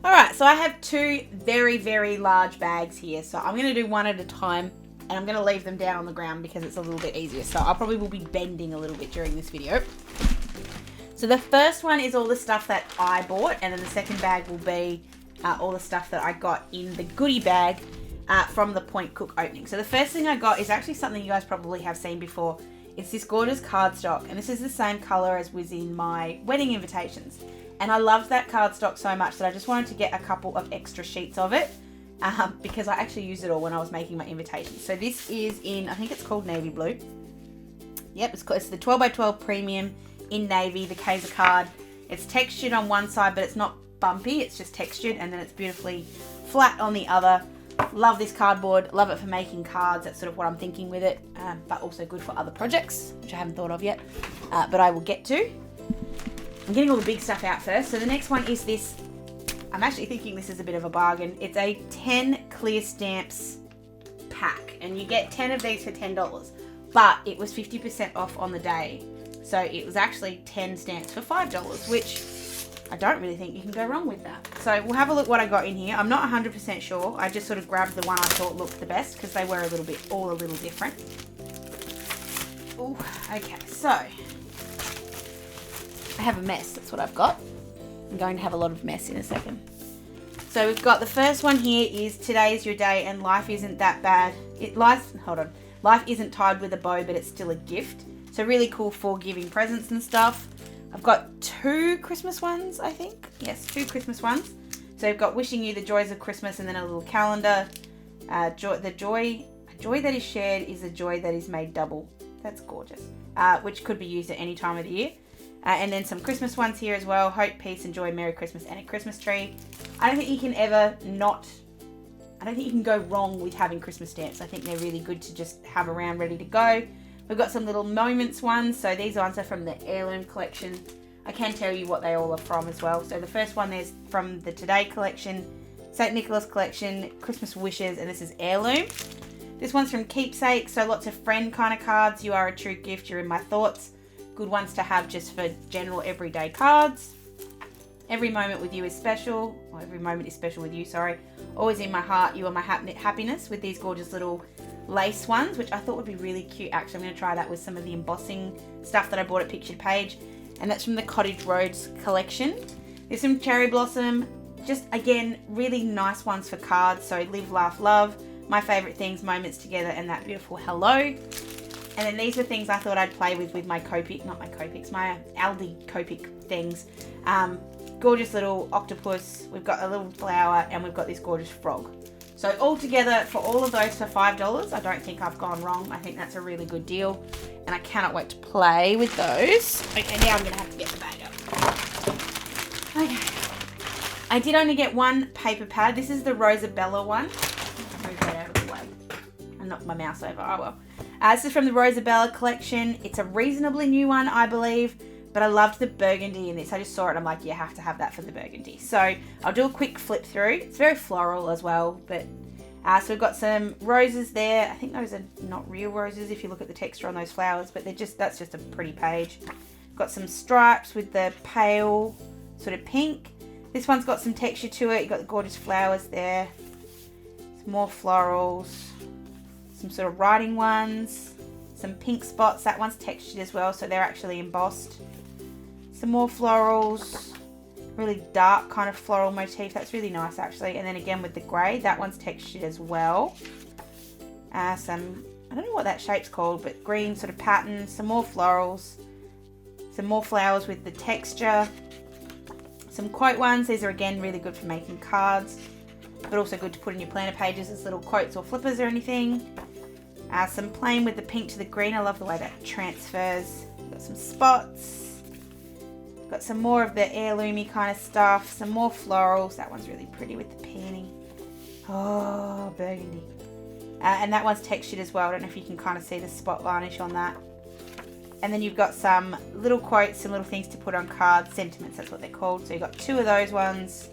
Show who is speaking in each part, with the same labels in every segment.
Speaker 1: Alright, so I have two very, very large bags here. So I'm going to do one at a time. And I'm going to leave them down on the ground because it's a little bit easier. So I probably will be bending a little bit during this video. So the first one is all the stuff that I bought. And then the second bag will be all the stuff that I got in the goodie bag from the Point Cook opening. So the first thing I got is actually something you guys probably have seen before. It's this gorgeous cardstock. And this is the same colour as was in my wedding invitations. And I loved that cardstock so much that I just wanted to get a couple of extra sheets of it. Because I actually used it all when I was making my invitations. So this is in, I think it's called navy blue. Yep, it's the 12 by 12 premium in navy, the Kaiser card. It's textured on one side, but it's not bumpy. It's just textured, and then it's beautifully flat on the other. Love this cardboard. Love it for making cards. That's sort of what I'm thinking with it. But also good for other projects, which I haven't thought of yet. But I will get to. I'm getting all the big stuff out first. So the next one is this. I'm actually thinking this is a bit of a bargain. It's a 10 clear stamps pack, and you get 10 of these for $10, but it was 50% off on the day. So it was actually 10 stamps for $5, which I don't really think you can go wrong with that. So we'll have a look what I got in here. I'm not 100% sure. I just sort of grabbed the one I thought looked the best because they were all a little different. Ooh, okay, so I have a mess. That's what I've got. I'm going to have a lot of mess in a second. So we've got the first one here is today's your day and life isn't that bad. Life isn't tied with a bow, but it's still a gift. So really cool for giving presents and stuff. I've got two Christmas ones, I think. Yes, two Christmas ones. So we've got wishing you the joys of Christmas and then a little calendar. A joy that is shared is a joy that is made double. That's gorgeous. Which could be used at any time of the year. And then some Christmas ones here as well. Hope, peace, and joy, Merry Christmas, and a Christmas tree. I don't think you can go wrong with having Christmas stamps. I think they're really good to just have around ready to go. We've got some little moments ones. So these ones are from the heirloom collection. I can tell you what they all are from as well. So the first one there's from the Today collection, St. Nicholas collection, Christmas wishes, and this is heirloom. This one's from Keepsake. So lots of friend kind of cards. You are a true gift. You're in my thoughts. Good ones to have just for general everyday cards. Every moment with you is special. Or every moment is special with you, sorry. Always in my heart, you are my happiness, with these gorgeous little lace ones, which I thought would be really cute. Actually, I'm going to try that with some of the embossing stuff that I bought at Pictured Page. And that's from the Cottage Roads collection. There's some cherry blossom. Just, again, really nice ones for cards. So live, laugh, love. My favourite things, moments together, and that beautiful hello. And then these are things I thought I'd play with my Copic, not my Copics, my Aldi Copic things. Gorgeous little octopus. We've got a little flower, and we've got this gorgeous frog. So all together for all of those for $5, I don't think I've gone wrong. I think that's a really good deal, and I cannot wait to play with those. Okay, now I'm going to have to get the bag up. Okay. I did only get one paper pad. This is the Rosabella one. Move that out of the way. I knocked my mouse over. Oh well. This is from the Rosabella collection. It's a reasonably new one, I believe, but I loved the burgundy in this. I just saw it. I'm like, you have to have that for the burgundy. So I'll do a quick flip through. It's very floral as well, but so we've got some roses there. I think those are not real roses if you look at the texture on those flowers, but that's just a pretty page. Got some stripes with the pale sort of pink. This one's got some texture to it. You've got the gorgeous flowers there. Some more florals. Some sort of writing ones, some pink spots. That one's textured as well, so they're actually embossed. Some more florals, really dark kind of floral motif. That's really nice actually. And then again with the grey, that one's textured as well. Some, I don't know what that shape's called, but green sort of pattern. Some more florals, some more flowers with the texture. Some quote ones. These are again really good for making cards, but also good to put in your planner pages as little quotes or flippers or anything. Some plain with the pink to the green. I love the way that transfers. Got some spots. Got some more of the heirloomy kind of stuff. Some more florals. That one's really pretty with the peony. Oh, burgundy. And that one's textured as well. I don't know if you can kind of see the spot varnish on that. And then you've got some little quotes, some little things to put on cards. Sentiments, that's what they're called. So you've got two of those ones.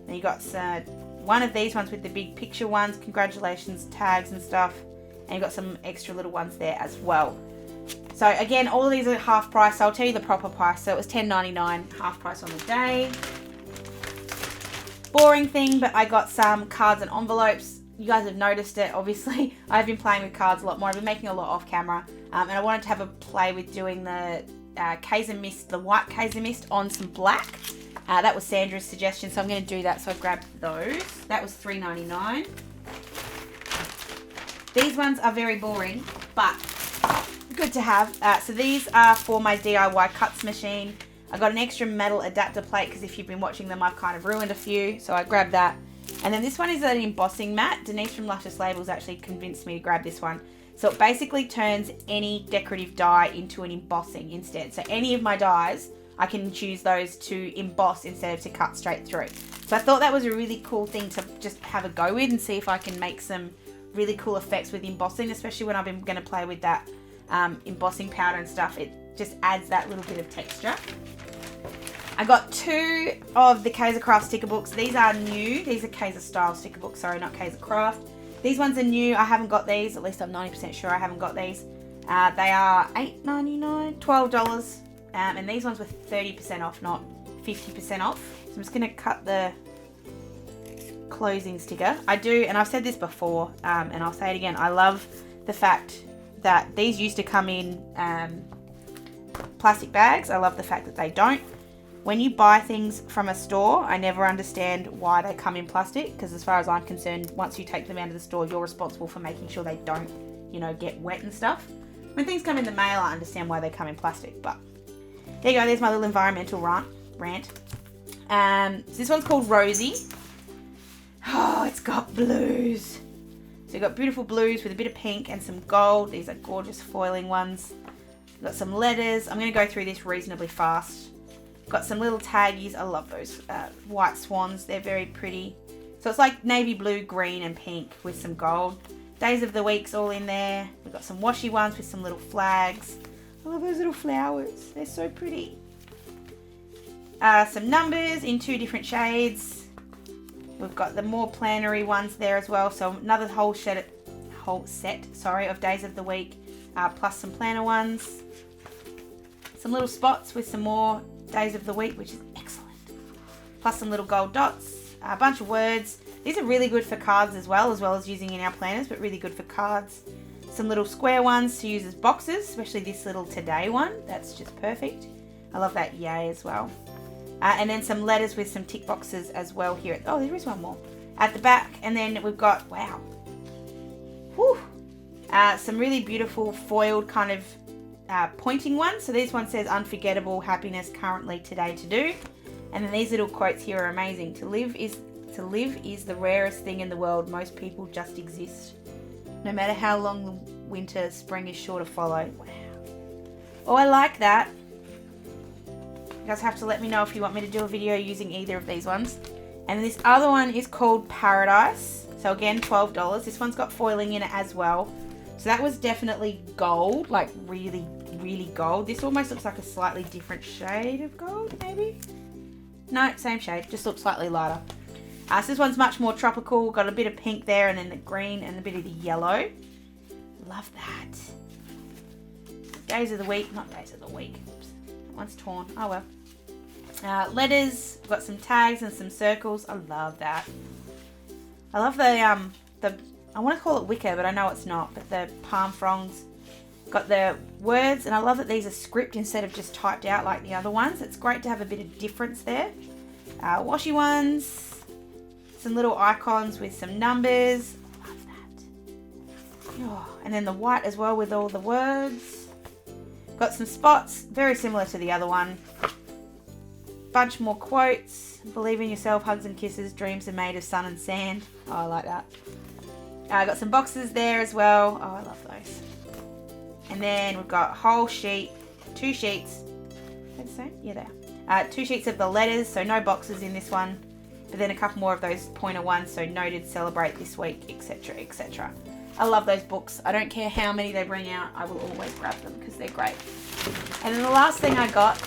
Speaker 1: Then you got one of these ones with the big picture ones, congratulations tags and stuff, and you've got some extra little ones there as well. So again, all of these are half price, so I'll tell you the proper price. So it was $10.99, half price on the day. boring thing, but I got some cards and envelopes. You guys have noticed it, obviously. I've been playing with cards a lot more. I've been making a lot off camera. And I wanted to have a play with doing the Kaiser mist, the white Kaiser mist on some black. That was Sandra's suggestion, so I'm going to do that. So I grabbed those. That was $3.99. These ones are very boring, but good to have. So these are for my DIY cuts machine. I got an extra metal adapter plate because if you've been watching them, I've kind of ruined a few. So I grabbed that. And then this one is an embossing mat. Denise from Luscious Labels actually convinced me to grab this one. So it basically turns any decorative die into an embossing instead. So any of my dies, I can choose those to emboss instead of to cut straight through. So I thought that was a really cool thing to just have a go with and see if I can make some really cool effects with embossing, especially when I've been going to play with that embossing powder and stuff. It just adds that little bit of texture. I got 2 of the Kaisercraft sticker books. These are new. These are Kaiserstyle sticker books, sorry, not Kaisercraft. These ones are new. I haven't got these. At least I'm 90% sure I haven't got these. They are $8.99, $12. And these ones were 30% off, not 50% off. So I'm just going to cut the closing sticker. I do, and I've said this before, and I'll say it again. I love the fact that these used to come in plastic bags. I love the fact that they don't. When you buy things from a store, I never understand why they come in plastic, because as far as I'm concerned, once you take them out of the store, you're responsible for making sure they don't, you know, get wet and stuff. When things come in the mail, I understand why they come in plastic, but there you go. There's my little environmental rant. So this one's called Rosy. Oh, it's got blues. So you've got beautiful blues with a bit of pink and some gold. These are gorgeous foiling ones. Got some letters. I'm going to go through this reasonably fast. Got some little taggies. I love those white swans. They're very pretty. So it's like navy blue, green and pink with some gold. Days of the week's all in there. We've got some washi ones with some little flags. I love those little flowers. They're so pretty. Some numbers in 2 different shades. We've got the more plannery ones there as well. So another whole set of days of the week, plus some planner ones. Some little spots with some more days of the week, which is excellent. Plus some little gold dots, a bunch of words. These are really good for cards as well as using in our planners, but really good for cards. Some little square ones to use as boxes, especially this little today one. That's just perfect. I love that yay as well. And then some letters with some tick boxes as well here. Oh, there is one more at the back. And then we've got, wow. Whew. Some really beautiful foiled kind of pointing ones. So this one says unforgettable happiness currently today to do. And then these little quotes here are amazing. To live is the rarest thing in the world. Most people just exist. No matter how long the winter, spring is sure to follow. Wow. Oh, I like that. You guys have to let me know if you want me to do a video using either of these ones. And this other one is called Paradise. So again, $12. This one's got foiling in it as well. So that was definitely gold, like really, really gold. This almost looks like a slightly different shade of gold, maybe? No, same shade, just looks slightly lighter. So this one's much more tropical. Got a bit of pink there and then the green and a bit of the yellow. Love that. Days of the week, not days of the week. Oops, that one's torn. Oh well. Letters. We've got some tags and some circles. I love that. I love the I want to call it wicker, but I know it's not. But the palm fronds. Got the words, and I love that these are script instead of just typed out like the other ones. It's great to have a bit of difference there. Washi ones. Some little icons with some numbers. I love that. Oh, and then the white as well with all the words. Got some spots, very similar to the other one. Bunch more quotes. Believe in yourself, hugs and kisses, dreams are made of sun and sand. Oh, I like that. Got some boxes there as well. Oh, I love those. And then we've got a whole sheet, 2 sheets. Are they the same? Yeah, they are. 2 sheets of the letters, so no boxes in this one. But then a couple more of those pointer ones, so noted, celebrate this week, etc, etc. I love those books. I don't care how many they bring out. I will always grab them because they're great. And then the last thing I got,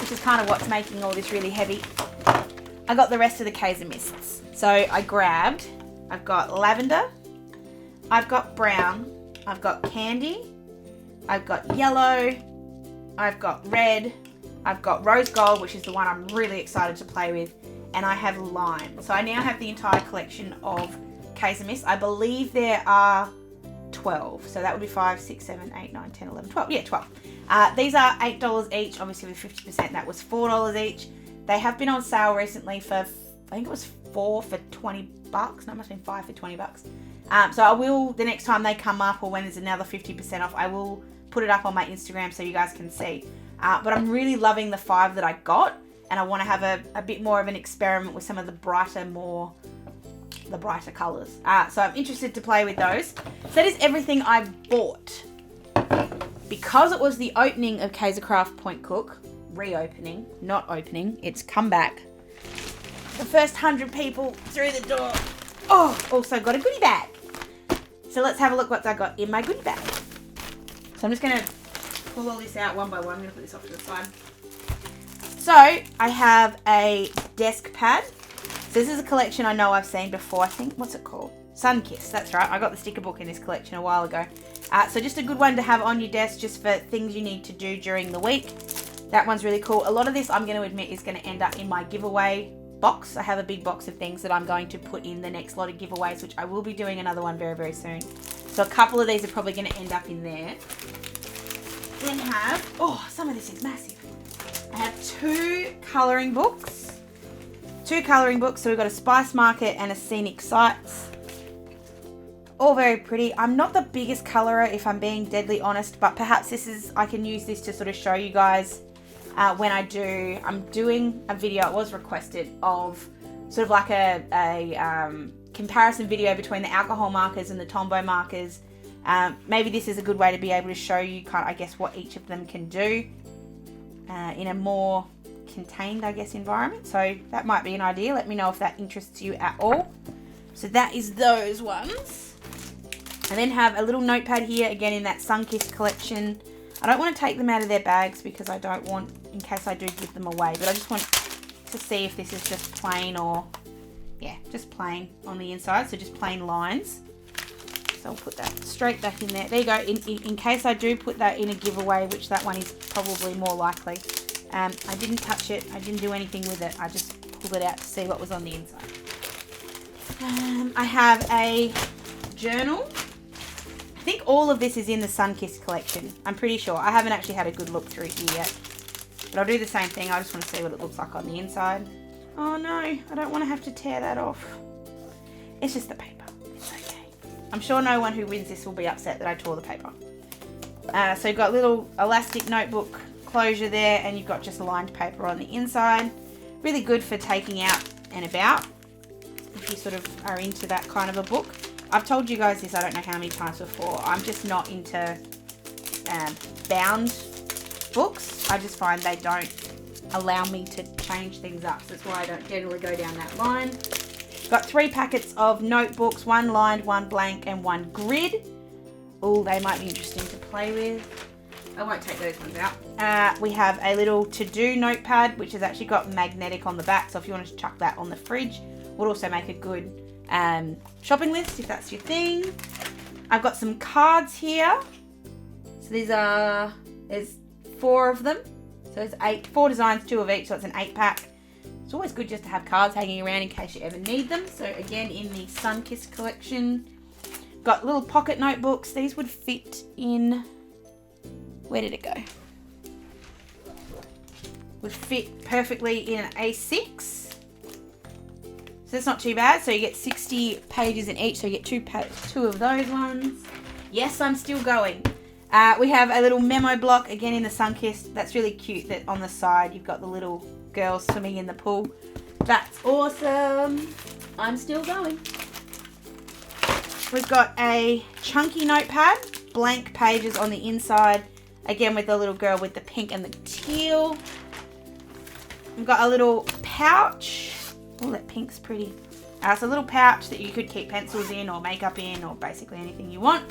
Speaker 1: which is kind of what's making all this really heavy, I got the rest of the Kaiser mists. So I've got lavender, I've got brown, I've got candy, I've got yellow, I've got red, I've got rose gold, which is the one I'm really excited to play with, and I have lime. So I now have the entire collection of Kaiser Mist. I believe there are 12. So that would be 5, 6, 7, 8, 9, 10, 11, 12. Yeah, 12. These are $8 each. Obviously with 50%, that was $4 each. They have been on sale recently for, I think it was 4 for 20 bucks. No, it must have been 5 for 20 bucks. So I will, the next time they come up or when there's another 50% off, I will put it up on my Instagram so you guys can see. But I'm really loving the 5 that I got, and I want to have a bit more of an experiment with some of the brighter colours. So I'm interested to play with those. So that is everything I bought. Because it was the opening of Kaisercraft Point Cook, reopening, not opening, it's come back. The first 100 people through the door. Oh, also got a goodie bag. So let's have a look what I got in my goodie bag. So I'm just going to pull all this out one by one. I'm going to put this off to the side. So I have a desk pad. So this is a collection I know I've seen before. I think, what's it called? Sunkiss, that's right. I got the sticker book in this collection a while ago. So just a good one to have on your desk just for things you need to do during the week. That one's really cool. A lot of this, I'm going to admit, is going to end up in my giveaway box. I have a big box of things that I'm going to put in the next lot of giveaways, which I will be doing another one very, very soon. So a couple of these are probably going to end up in there. Then have, oh, some of this is massive. I have 2 colouring books. 2 colouring books. So we've got a Spice Market and a Scenic Sights. All very pretty. I'm not the biggest colourer, if I'm being deadly honest, but perhaps this is, I can use this to sort of show you guys when I'm doing a video, it was requested, of sort of like a comparison video between the alcohol markers and the Tombow markers. Maybe this is a good way to be able to show you kind of, I guess, what each of them can do in a more contained, I guess, environment. So that might be an idea. Let me know if that interests you at all. So that is those ones. I then have a little notepad here, again in that Sunkiss collection. I don't want to take them out of their bags because I don't want, in case I do give them away, but I just want to see if this is just plain or, yeah, just plain on the inside, so just plain lines. So I'll put that straight back in there. There you go, in case I do put that in a giveaway, which that one is probably more likely. I didn't touch it, I didn't do anything with it, I just pulled it out to see what was on the inside. I have a journal. I think all of this is in the Sunkiss collection. I'm pretty sure. I haven't actually had a good look through here yet. But I'll do the same thing. I just want to see what it looks like on the inside. Oh no, I don't want to have to tear that off. It's just the paper. It's okay. I'm sure no one who wins this will be upset that I tore the paper. So you've got little elastic notebook closure there, and you've got just lined paper on the inside. Really good for taking out and about if you sort of are into that kind of a book. I've told you guys this I don't know how many times before. I'm just not into bound books. I just find they don't allow me to change things up. So that's why I don't generally go down that line. Got 3 packets of notebooks, 1 lined, 1 blank, and 1 grid. Oh, they might be interesting to play with. I won't take those ones out. We have a little to-do notepad, which has actually got magnetic on the back. So if you want to chuck that on the fridge, would also make a good shopping list if that's your thing. I've got some cards here. So there's 4 of them. So there's 4 designs, 2 of each, so it's an 8-pack. It's always good just to have cards hanging around in case you ever need them. So again, in the Sunkiss collection, got little pocket notebooks. These would fit in, where did it go? Would fit perfectly in an A6. So that's not too bad. So you get 60 pages in each. So you get 2 of those ones. Yes, I'm still going. We have a little memo block, again in the Sunkiss. That's really cute that on the side you've got the little girls swimming in the pool. That's awesome. I'm still going. We've got a chunky notepad, blank pages on the inside. Again with the little girl with the pink and the teal. We've got a little pouch. Oh, that pink's pretty. It's a little pouch that you could keep pencils in or makeup in or basically anything you want.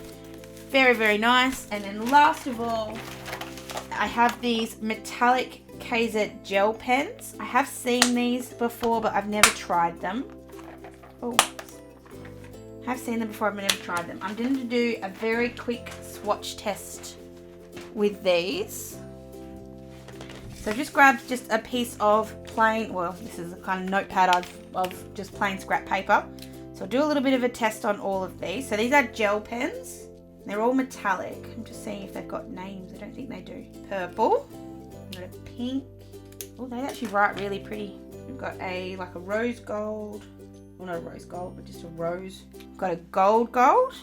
Speaker 1: Very, very nice. And then last of all, I have these metallic Kaiser gel pens. I have seen these before, but I've never tried them. Oh, I have seen them before, I've never tried them. I'm going to do a very quick swatch test with these. So I've just grabbed just a piece of plain, well, this is a kind of notepad of just plain scrap paper. So I'll do a little bit of a test on all of these. So these are gel pens. They're all metallic. I'm just seeing if they've got names. I don't think they do. Purple. I've got a pink. Oh, they actually write really pretty. We've got like a rose gold. Well, not a rose gold, but just a rose. We've got a gold.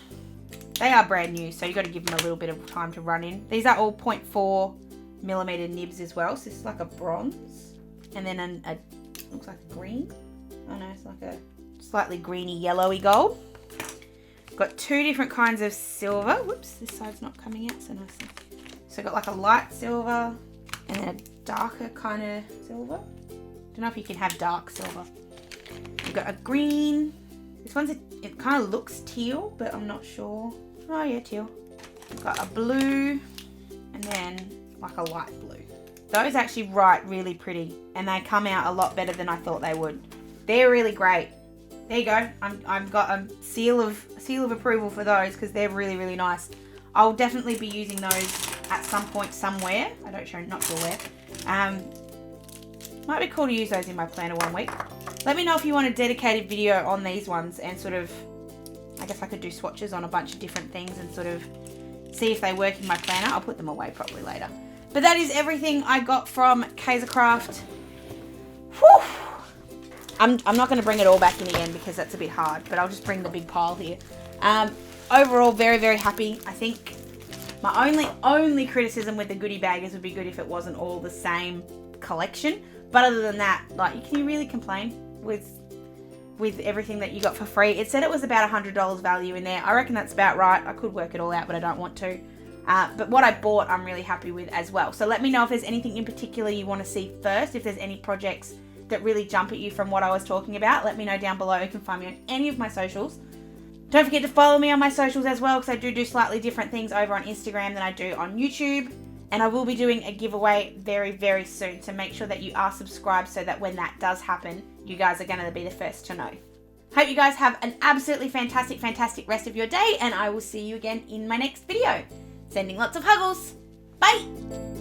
Speaker 1: They are brand new, so you've got to give them a little bit of time to run in. These are all 0.4mm nibs as well. So this is like a bronze. And then looks like a green. Oh no, it's like a slightly greeny yellowy gold. Got two different kinds of silver. Whoops, this side's not coming out so nicely. So got like a light silver and then a darker kind of silver. Don't know if you can have dark silver. We've got a green. This one's it kind of looks teal, but I'm not sure. Oh yeah, teal. We've got a blue and then like a light blue. Those actually write really pretty and they come out a lot better than I thought they would. They're really great. There you go. I've got a seal of approval for those because they're really, really nice. I'll definitely be using those at some point somewhere. Not sure where. Might be cool to use those in my planner one week. Let me know if you want a dedicated video on these ones and sort of, I guess I could do swatches on a bunch of different things and sort of see if they work in my planner. I'll put them away probably later. But that is everything I got from Kaisercraft. Whew! I'm not going to bring it all back in again because that's a bit hard, but I'll just bring the big pile here. Overall, very, very happy. I think my only criticism with the goodie bag is it would be good if it wasn't all the same collection. But other than that, like, can you really complain with everything that you got for free? It said it was about $100 value in there. I reckon that's about right. I could work it all out, but I don't want to. But what I bought, I'm really happy with as well. So let me know if there's anything in particular you want to see first, if there's any projects that really jump at you from what I was talking about. Let me know down below. You can find me on any of my socials. Don't forget to follow me on my socials as well because I do slightly different things over on Instagram than I do on YouTube. And I will be doing a giveaway very, very soon. So make sure that you are subscribed so that when that does happen, you guys are going to be the first to know. Hope you guys have an absolutely fantastic, fantastic rest of your day. And I will see you again in my next video. Sending lots of huggles. Bye.